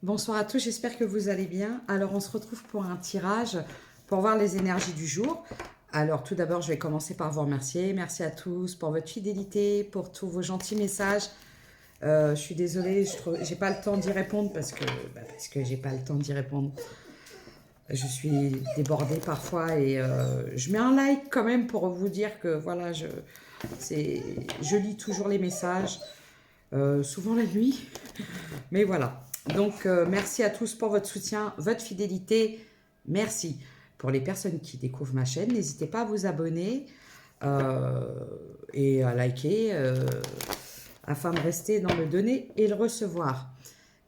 Bonsoir à tous, j'espère que vous allez bien. Alors, on se retrouve pour un tirage pour voir les énergies du jour. Alors, tout d'abord, je vais commencer par vous remercier. Merci à tous pour votre fidélité, pour tous vos gentils messages. Je suis désolée, j'ai pas le temps d'y répondre parce que j'ai pas le temps d'y répondre. Je suis débordée parfois et je mets un like quand même pour vous dire que voilà, je lis toujours les messages, souvent la nuit. Mais voilà. Donc, merci à tous pour votre soutien, votre fidélité. Merci. Pour les personnes qui découvrent ma chaîne, n'hésitez pas à vous abonner euh, et à liker afin de rester dans le donner et le recevoir.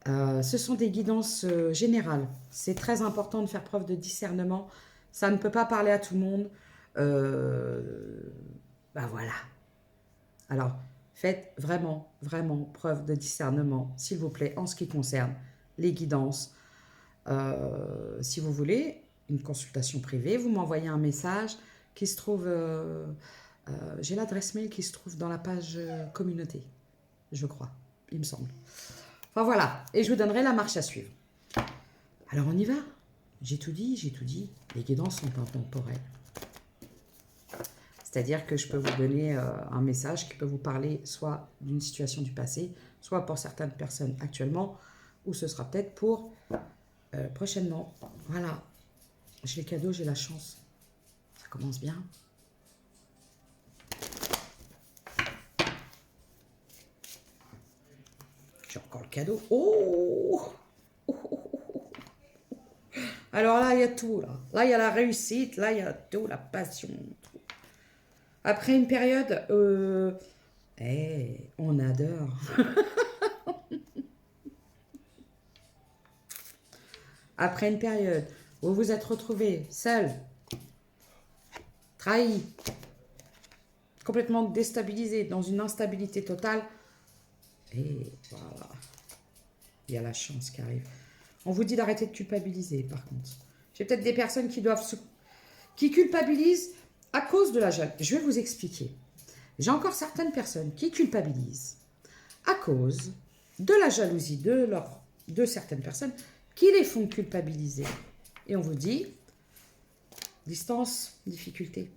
Ce sont des guidances générales. C'est très important de faire preuve de discernement. Ça ne peut pas parler à tout le monde. Ben voilà. Alors, faites vraiment, vraiment preuve de discernement, s'il vous plaît, en ce qui concerne les guidances. Si vous voulez une consultation privée, vous m'envoyez un message qui se trouve... j'ai l'adresse mail qui se trouve dans la page communauté, je crois, il me semble. Enfin voilà, et je vous donnerai la marche à suivre. Alors on y va. J'ai tout dit, j'ai tout dit. Les guidances sont intemporelles. C'est-à-dire que je peux vous donner un message qui peut vous parler soit d'une situation du passé, soit pour certaines personnes actuellement, ou ce sera peut-être pour prochainement. Voilà. J'ai les cadeaux, j'ai la chance. Ça commence bien. J'ai encore le cadeau. Oh, alors là, il y a tout. Là, il y a la réussite. Là, il y a tout, la passion. Tout. Après une période, on adore. Après une période où vous vous êtes retrouvé seul, trahi, complètement déstabilisé, dans une instabilité totale, et voilà, il y a la chance qui arrive. On vous dit d'arrêter de culpabiliser, par contre. J'ai peut-être des personnes qui culpabilisent à cause de la jalousie. Je vais vous expliquer. J'ai encore certaines personnes qui culpabilisent à cause de la jalousie de certaines personnes qui les font culpabiliser. Et on vous dit, distance, difficulté.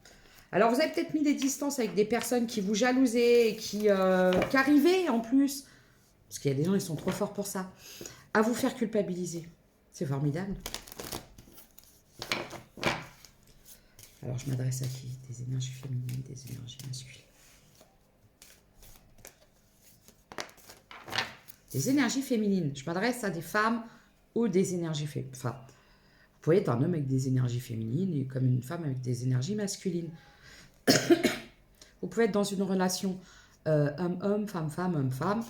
Alors vous avez peut-être mis des distances avec des personnes qui vous jalousaient et qui arrivaient en plus, parce qu'il y a des gens, ils sont trop forts pour ça, à vous faire culpabiliser. C'est formidable. Alors je m'adresse à qui? Des énergies féminines, des énergies masculines. Des énergies féminines. Je m'adresse à des femmes ou des énergies féminines. Enfin, vous pouvez être un homme avec des énergies féminines et comme une femme avec des énergies masculines. Vous pouvez être dans une relation homme-homme, femme-femme, homme-femme.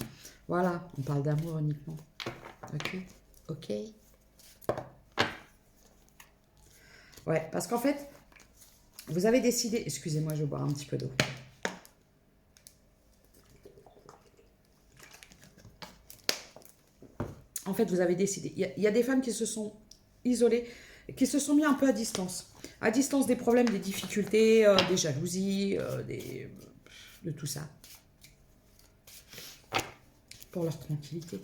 Voilà, on parle d'amour uniquement. Ok. Ok. Ouais, parce qu'en fait, vous avez décidé... Excusez-moi, je vais boire un petit peu d'eau. En fait, vous avez décidé. Il y a des femmes qui se sont isolées, qui se sont mis un peu à distance. À distance des problèmes, des difficultés, des jalousies, de tout ça. Pour leur tranquillité.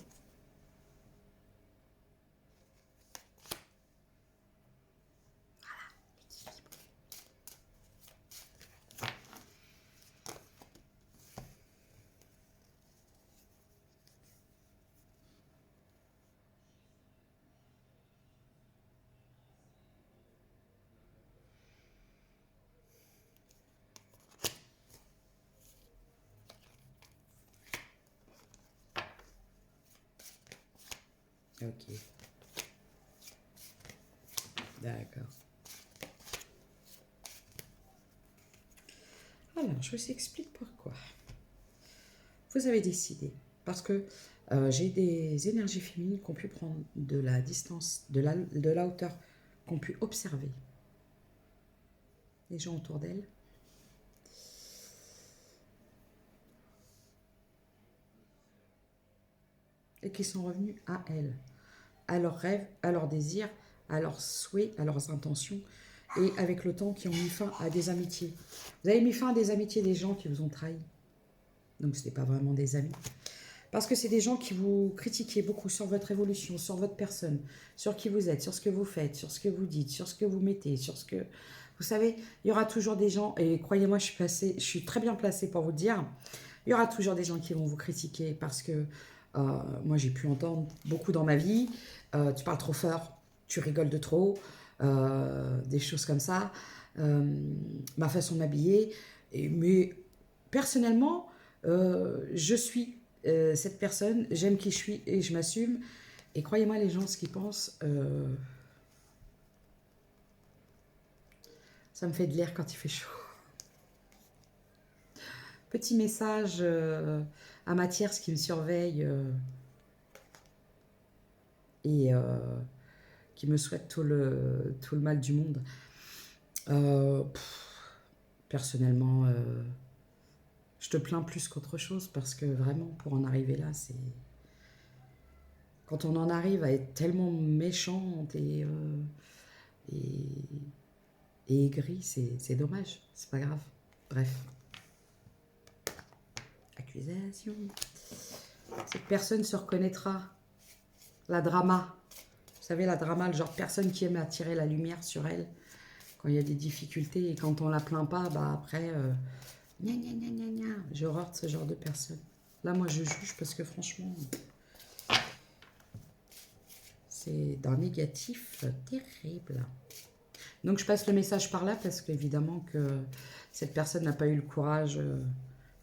Ok. D'accord. Alors, je vous explique pourquoi. Vous avez décidé. Parce que j'ai des énergies féminines qui ont pu prendre de la distance, de la hauteur, qui ont pu observer les gens autour d'elles. Et qui sont revenus à elles, à leurs rêves, à leurs désirs, à leurs souhaits, à leurs intentions, et avec le temps qui ont mis fin à des amitiés. Vous avez mis fin à des amitiés des gens qui vous ont trahi. Donc ce n'est pas vraiment des amis. Parce que c'est des gens qui vous critiquent beaucoup sur votre évolution, sur votre personne, sur qui vous êtes, sur ce que vous faites, sur ce que vous dites, sur ce que vous mettez, sur ce que... Vous savez, il y aura toujours des gens, et croyez-moi, je suis très bien placée pour vous le dire, il y aura toujours des gens qui vont vous critiquer parce que moi, j'ai pu entendre beaucoup dans ma vie, tu parles trop fort, tu rigoles de trop, des choses comme ça, ma façon de m'habiller, mais personnellement, je suis cette personne, j'aime qui je suis et je m'assume. Et croyez-moi, les gens, ce qu'ils pensent, ça me fait de l'air quand il fait chaud. Petit message à ma tierce qui me surveille et qui me souhaite tout le mal du monde. Personnellement, je te plains plus qu'autre chose parce que vraiment, pour en arriver là, c'est... Quand on en arrive à être tellement méchante et, et aigrie, c'est dommage. C'est pas grave. Bref. Accusation. Cette personne se reconnaîtra. La drama. Vous savez, la drama, le genre de personne qui aime attirer la lumière sur elle quand il y a des difficultés et quand on la plaint pas, bah après, gna gna gna gna gna. J'ai horreur de ce genre de personne. Là, moi, je juge parce que franchement, c'est d'un négatif terrible. Donc, je passe le message par là parce qu'évidemment que cette personne n'a pas eu le courage,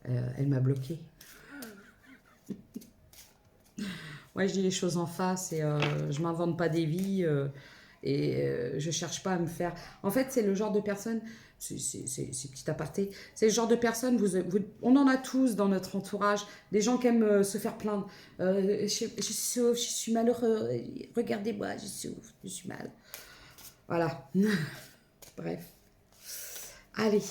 elle m'a bloqué. Ouais, je dis les choses en face et je m'invente pas des vies et je cherche pas à me faire... En fait, c'est le genre de personne, c'est petit aparté, c'est le genre de personne, on en a tous dans notre entourage, des gens qui aiment se faire plaindre. Je souffre, je suis malheureux, regardez-moi, je souffre, je suis mal. Voilà. Bref. Allez.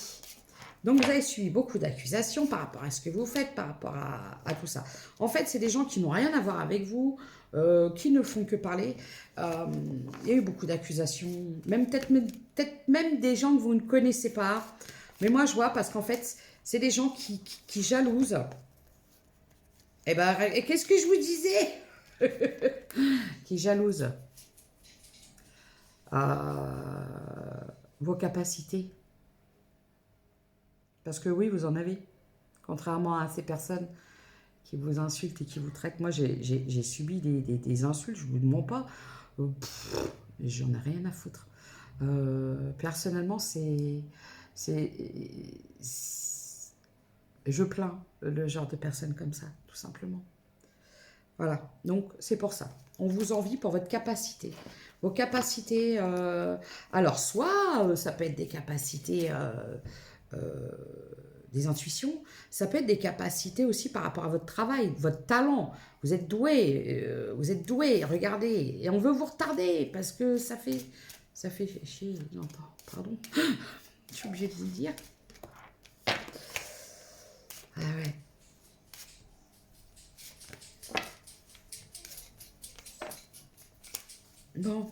Donc, vous avez suivi beaucoup d'accusations par rapport à ce que vous faites, par rapport à tout ça. En fait, c'est des gens qui n'ont rien à voir avec vous, qui ne font que parler. Il y a eu beaucoup d'accusations, peut-être même des gens que vous ne connaissez pas. Mais moi, je vois, parce qu'en fait, c'est des gens qui jalousent. Eh ben, et qu'est-ce que je vous disais? Qui jalousent vos capacités. Parce que oui, vous en avez. Contrairement à ces personnes qui vous insultent et qui vous traitent. Moi, j'ai subi des insultes, je ne vous mens pas. J'en ai rien à foutre. Personnellement, je plains le genre de personnes comme ça, tout simplement. Voilà, donc c'est pour ça. On vous envie pour votre capacité. Vos capacités, alors soit ça peut être des capacités... des intuitions, ça peut être des capacités aussi par rapport à votre travail, votre talent. Vous êtes doué, regardez, et on veut vous retarder parce que ça fait chier, non, pardon, je suis obligée de vous le dire. Ah ouais. Bon,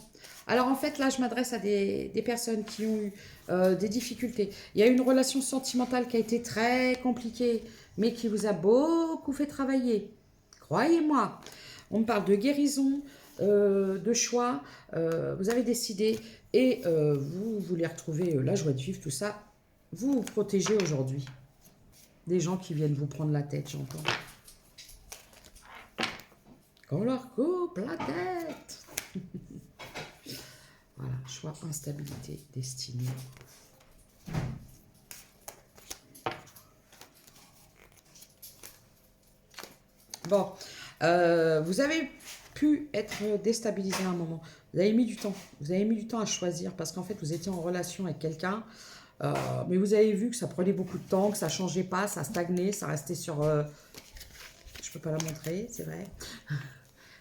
alors en fait là je m'adresse à des personnes qui ont eu des difficultés. Il y a une relation sentimentale qui a été très compliquée, mais qui vous a beaucoup fait travailler. Croyez-moi, on me parle de guérison, de choix, vous avez décidé et vous voulez retrouver la joie de vivre, tout ça. Vous vous protégez aujourd'hui des gens qui viennent vous prendre la tête, j'entends. Qu'on leur coupe la tête. Voilà, choix, instabilité, destinée. Bon, vous avez pu être déstabilisé à un moment. Vous avez mis du temps. Vous avez mis du temps à choisir parce qu'en fait, vous étiez en relation avec quelqu'un. Mais vous avez vu que ça prenait beaucoup de temps, que ça ne changeait pas, ça stagnait, ça restait sur... je ne peux pas la montrer, c'est vrai.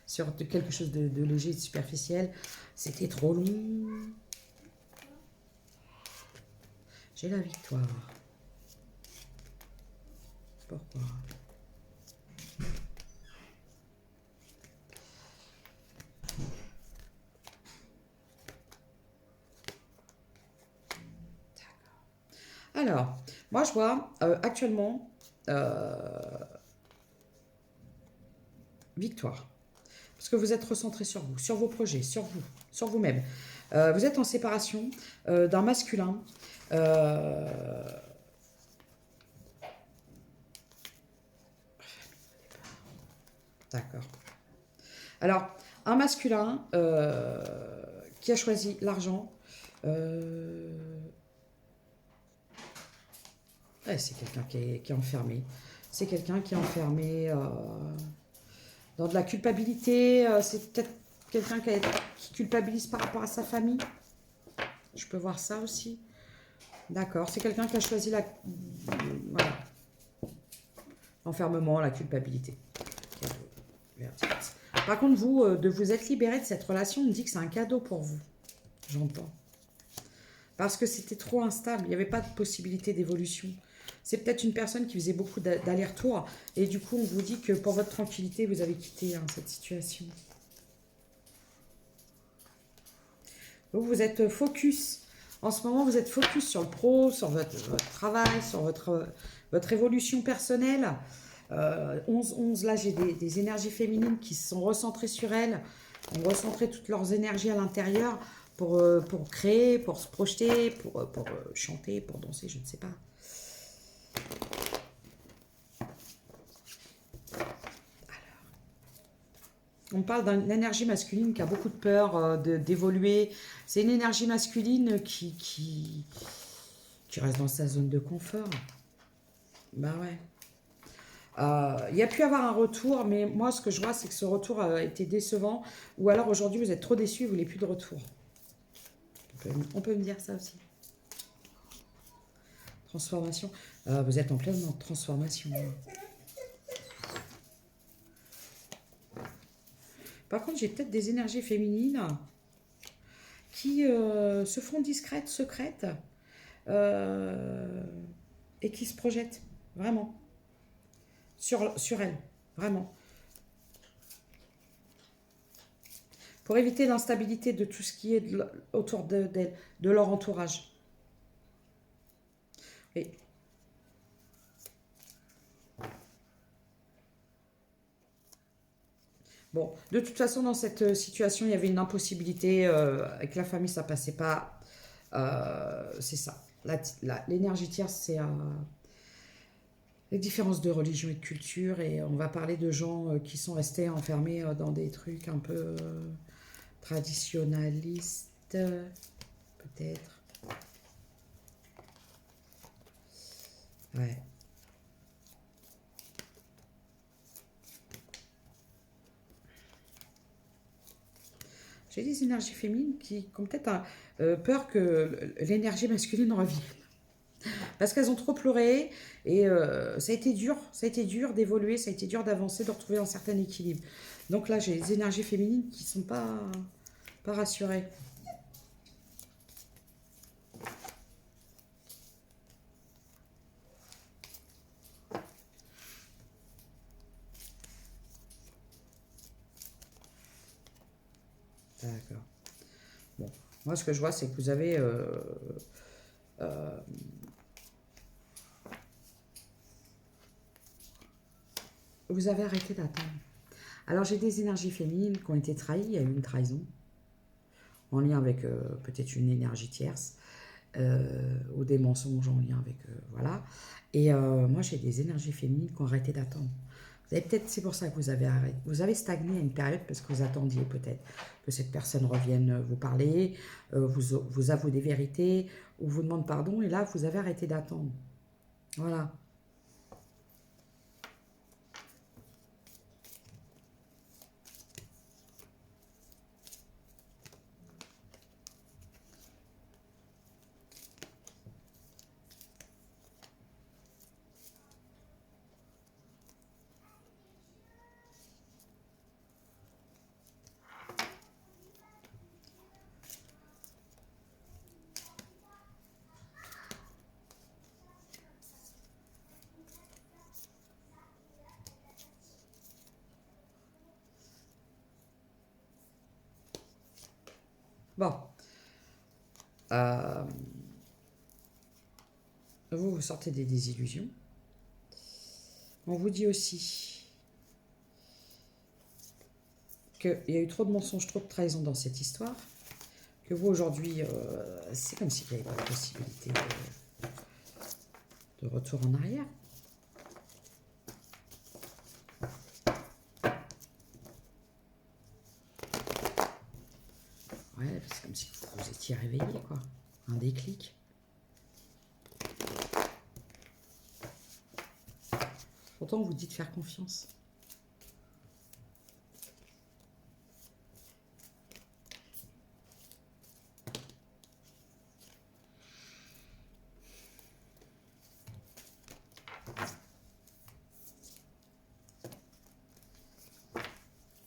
Sur quelque chose de léger, de superficiel. C'était trop long. J'ai la victoire. Pourquoi ? Alors, moi je vois actuellement, victoire. Parce que vous êtes recentré sur vous, sur vos projets, sur vous-même. Vous êtes en séparation d'un masculin. D'accord. Alors, un masculin qui a choisi l'argent. Ouais, c'est quelqu'un qui est enfermé. C'est quelqu'un qui est enfermé dans de la culpabilité. C'est peut-être quelqu'un qui culpabilise par rapport à sa famille. Je peux voir ça aussi. D'accord. C'est quelqu'un qui a choisi voilà, l'enfermement, la culpabilité. Par contre, vous, de vous être libéré de cette relation, on me dit que c'est un cadeau pour vous. J'entends. Parce que c'était trop instable. Il n'y avait pas de possibilité d'évolution. C'est peut-être une personne qui faisait beaucoup d'allers-retours. Et du coup, on vous dit que pour votre tranquillité, vous avez quitté cette situation. Donc, vous êtes focus. En ce moment, vous êtes focus sur le pro, sur votre travail, sur votre évolution personnelle. 11, là, j'ai des énergies féminines qui se sont recentrées sur elles. On recentrait toutes leurs énergies à l'intérieur pour créer, pour se projeter, pour chanter, pour danser, je ne sais pas. On parle d'une énergie masculine qui a beaucoup de peur d'évoluer. C'est une énergie masculine qui reste dans sa zone de confort. Bah ouais. Il y a pu avoir un retour, mais moi, ce que je vois, c'est que ce retour a été décevant. Ou alors, aujourd'hui, vous êtes trop déçu et vous voulez plus de retour. On peut me dire ça aussi. Transformation. Vous êtes en pleine transformation. Par contre, j'ai peut-être des énergies féminines qui se font discrètes, secrètes, et qui se projettent, vraiment, sur elles, vraiment. Pour éviter l'instabilité de tout ce qui est autour d'elles, de leur entourage. Et bon, de toute façon, dans cette situation, il y avait une impossibilité. Avec la famille, ça passait pas. C'est ça. L'énergie tierce, c'est les différences de religion et de culture. Et on va parler de gens qui sont restés enfermés dans des trucs un peu traditionnalistes, peut-être. Ouais. J'ai des énergies féminines qui ont peut-être peur que l'énergie masculine revienne. Parce qu'elles ont trop pleuré et ça a été dur d'évoluer, ça a été dur d'avancer, de retrouver un certain équilibre. Donc là, j'ai des énergies féminines qui ne sont pas rassurées. D'accord. Bon, moi, ce que je vois, c'est que vous avez arrêté d'attendre. Alors, j'ai des énergies féminines qui ont été trahies. Il y a eu une trahison en lien avec peut-être une énergie tierce ou des mensonges en lien avec... voilà. Et moi, j'ai des énergies féminines qui ont arrêté d'attendre. C'est pour ça que vous avez arrêté. Vous avez stagné à une période parce que vous attendiez peut-être que cette personne revienne vous parler, vous avoue des vérités, ou vous demande pardon, et là, vous avez arrêté d'attendre. Voilà. Bon. Vous sortez des désillusions. On vous dit aussi qu'il y a eu trop de mensonges, trop de trahison dans cette histoire, que vous aujourd'hui, c'est comme s'il n'y avait pas de possibilité de retour en arrière. Ouais, c'est comme si vous vous étiez réveillé, quoi. Un déclic. Pourtant, on vous dit de faire confiance.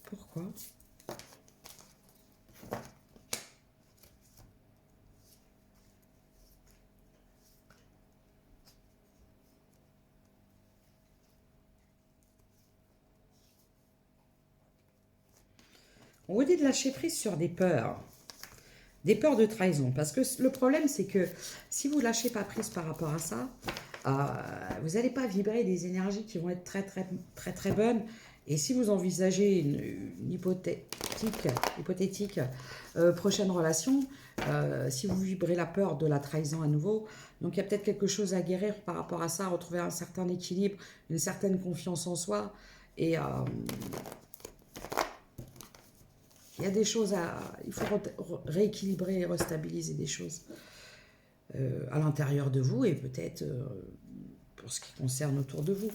Pourquoi ? On vous dit de lâcher prise sur des peurs de trahison. Parce que le problème, c'est que si vous ne lâchez pas prise par rapport à ça, vous n'allez pas vibrer des énergies qui vont être très, très, très, très bonnes. Et si vous envisagez une hypothétique prochaine relation, si vous vibrez la peur de la trahison à nouveau, donc il y a peut-être quelque chose à guérir par rapport à ça, retrouver un certain équilibre, une certaine confiance en soi. Et il y a des choses il faut rééquilibrer et restabiliser des choses à l'intérieur de vous et peut-être pour ce qui concerne autour de vous.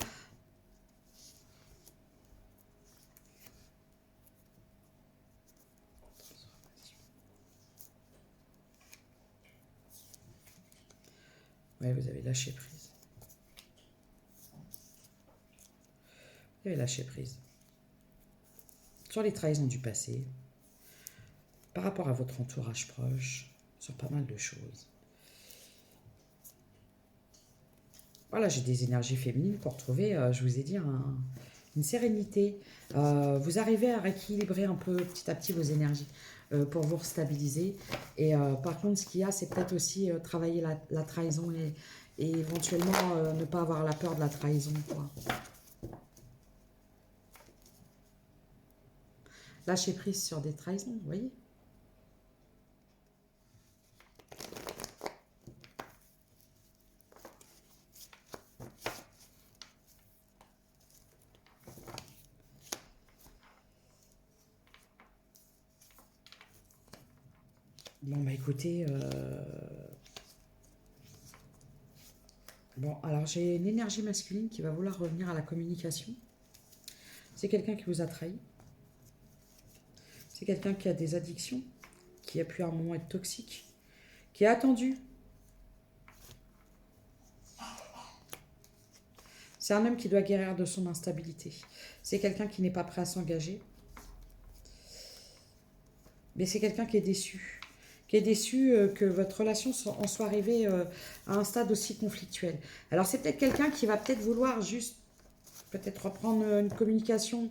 Oui, vous avez lâché prise. Vous avez lâché prise. Sur les trahisons du passé, par rapport à votre entourage proche, sur pas mal de choses. Voilà, j'ai des énergies féminines pour retrouver, je vous ai dit, une sérénité. Vous arrivez à rééquilibrer un peu petit à petit vos énergies pour vous stabiliser. Et par contre, ce qu'il y a, c'est peut-être aussi travailler la trahison et éventuellement ne pas avoir la peur de la trahison, quoi. Lâcher prise sur des trahisons, vous voyez. Bon, bah écoutez, bon, alors j'ai une énergie masculine qui va vouloir revenir à la communication. C'est quelqu'un qui vous a trahi. C'est quelqu'un qui a des addictions, qui a pu à un moment être toxique, qui a attendu. C'est un homme qui doit guérir de son instabilité. C'est quelqu'un qui n'est pas prêt à s'engager. Mais c'est quelqu'un qui est déçu. Qui est déçu que votre relation en soit arrivée à un stade aussi conflictuel. Alors c'est peut-être quelqu'un qui va peut-être vouloir juste peut-être reprendre une communication,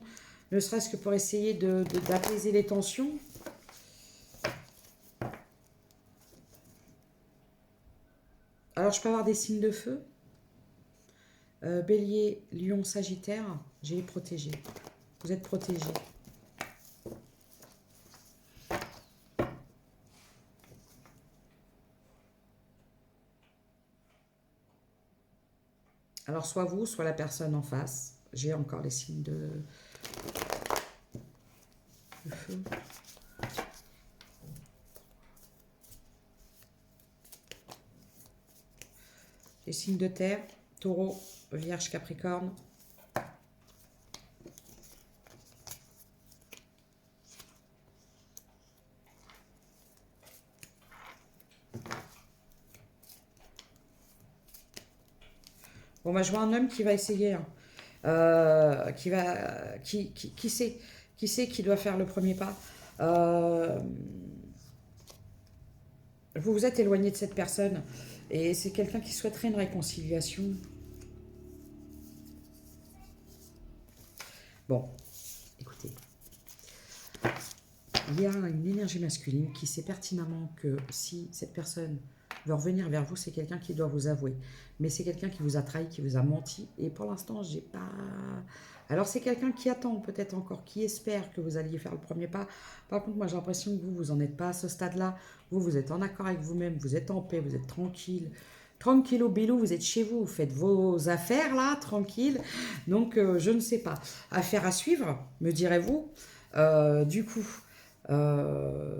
ne serait-ce que pour essayer d'apaiser les tensions. Alors je peux avoir des signes de feu. Bélier, Lion, Sagittaire, j'ai les protégés. Vous êtes protégés. Alors, soit vous, soit la personne en face. J'ai encore les signes de feu. Les signes de terre, Taureau, Vierge, Capricorne. Bon, bah, je vois un homme qui va essayer, hein. Qui sait qui doit faire le premier pas. Vous vous êtes éloigné de cette personne et c'est quelqu'un qui souhaiterait une réconciliation. Bon, écoutez, il y a une énergie masculine qui sait pertinemment que si cette personne veut revenir vers vous, c'est quelqu'un qui doit vous avouer. Mais c'est quelqu'un qui vous a trahi, qui vous a menti. Et pour l'instant, j'ai pas... Alors, c'est quelqu'un qui attend peut-être encore, qui espère que vous alliez faire le premier pas. Par contre, moi, j'ai l'impression que vous n'en êtes pas à ce stade-là. Vous êtes en accord avec vous-même, vous êtes en paix, vous êtes tranquille. Tranquille au bilou, vous êtes chez vous, vous faites vos affaires là, tranquille. Donc, je ne sais pas. Affaire à suivre, me direz-vous. Du coup,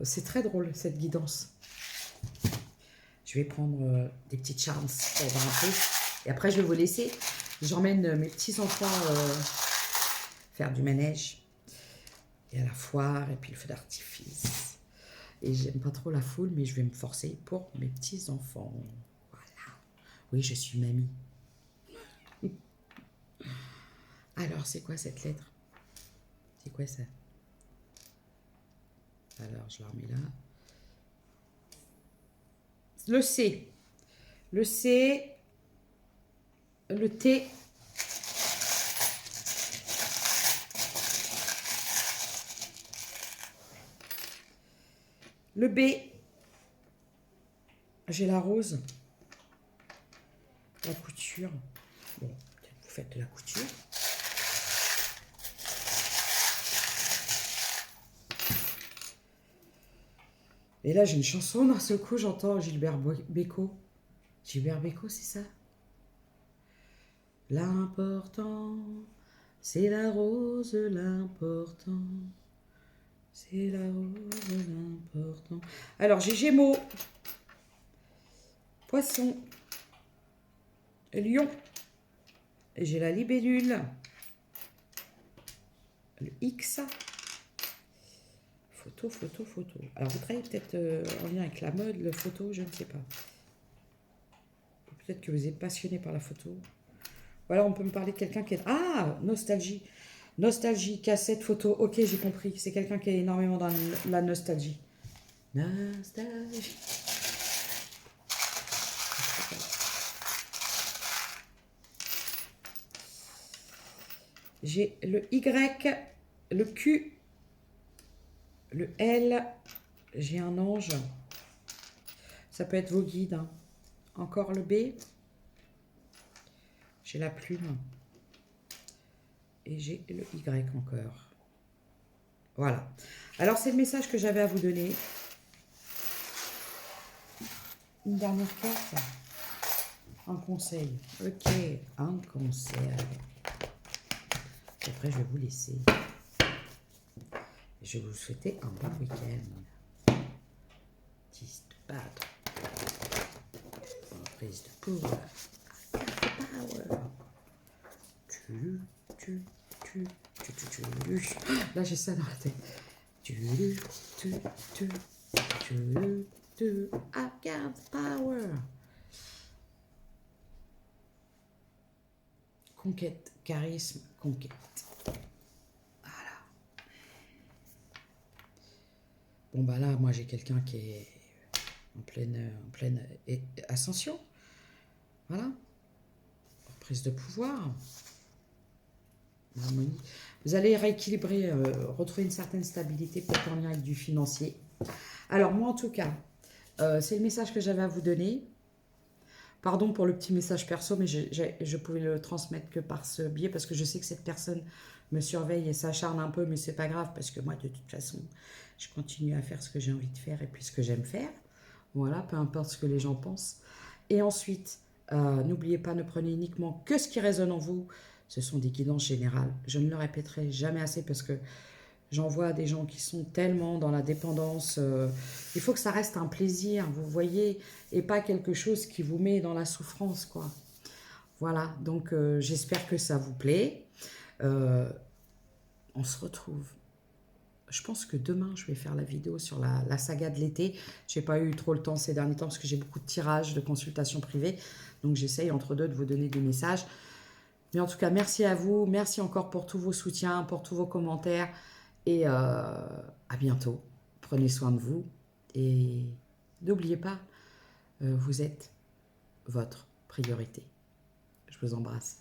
c'est très drôle cette guidance. Je vais prendre des petites chances pour voir un peu. Et après, je vais vous laisser. J'emmène mes petits-enfants faire du manège. Et à la foire, et puis le feu d'artifice. Et j'aime pas trop la foule, mais je vais me forcer pour mes petits-enfants. Voilà. Oui, je suis mamie. Alors, c'est quoi cette lettre? C'est quoi ça? Alors, je la remets là. Le C. Le C. Le T. Le B. J'ai la rose. La couture. Bon, peut-être vous faites de la couture. Et là, j'ai une chanson, d'un seul coup, j'entends Gilbert Bécaud. Gilbert Bécaud, c'est ça? L'important, c'est la rose, l'important. C'est la rose, l'important. Alors, j'ai Gémeaux, Poisson, Lion. Et j'ai la libellule, le X. Photo, photo, photo. Alors, vous travaillez peut-être en lien avec la mode, le photo, je ne sais pas. Peut-être que vous êtes passionné par la photo. Voilà, on peut me parler de quelqu'un qui est... Ah, nostalgie. Nostalgie, cassette, photo. Ok, j'ai compris. C'est quelqu'un qui est énormément dans la nostalgie. Nostalgie. J'ai le Y, le Q, le L. J'ai un ange. Ça peut être vos guides. Hein. Encore le B. J'ai la plume. Et j'ai le Y encore. Voilà. Alors, c'est le message que j'avais à vous donner. Une dernière carte. Un conseil. Ok, un conseil. Et après, je vais vous laisser. Je vais vous souhaiter un bon week-end. Dispatch. Prise de pouvoir. Power. Là, j'ai ça dans la tête. I got power. Conquête, charisme, conquête. Voilà. Bon, bah là, moi, j'ai quelqu'un qui est en pleine ascension. Voilà. Prise de pouvoir. Harmonie. Vous allez rééquilibrer, retrouver une certaine stabilité, peut-être en lien avec du financier. Alors, moi, en tout cas, c'est le message que j'avais à vous donner. Pardon pour le petit message perso, mais je pouvais le transmettre que par ce biais, parce que je sais que cette personne me surveille et s'acharne un peu, mais c'est pas grave, parce que moi, de toute façon, je continue à faire ce que j'ai envie de faire et puis ce que j'aime faire. Voilà, peu importe ce que les gens pensent. Et ensuite, n'oubliez pas, ne prenez uniquement que ce qui résonne en vous. Ce sont des guidances générales. Je ne le répéterai jamais assez parce que j'en vois des gens qui sont tellement dans la dépendance. Il faut que ça reste un plaisir, vous voyez, et pas quelque chose qui vous met dans la souffrance, quoi. Voilà, donc j'espère que ça vous plaît. On se retrouve. Je pense que demain, je vais faire la vidéo sur la saga de l'été. Je n'ai pas eu trop le temps ces derniers temps parce que j'ai beaucoup de tirages, de consultations privées. Donc, j'essaye entre deux de vous donner des messages. Mais en tout cas, merci à vous. Merci encore pour tous vos soutiens, pour tous vos commentaires. Et à bientôt. Prenez soin de vous. Et n'oubliez pas, vous êtes votre priorité. Je vous embrasse.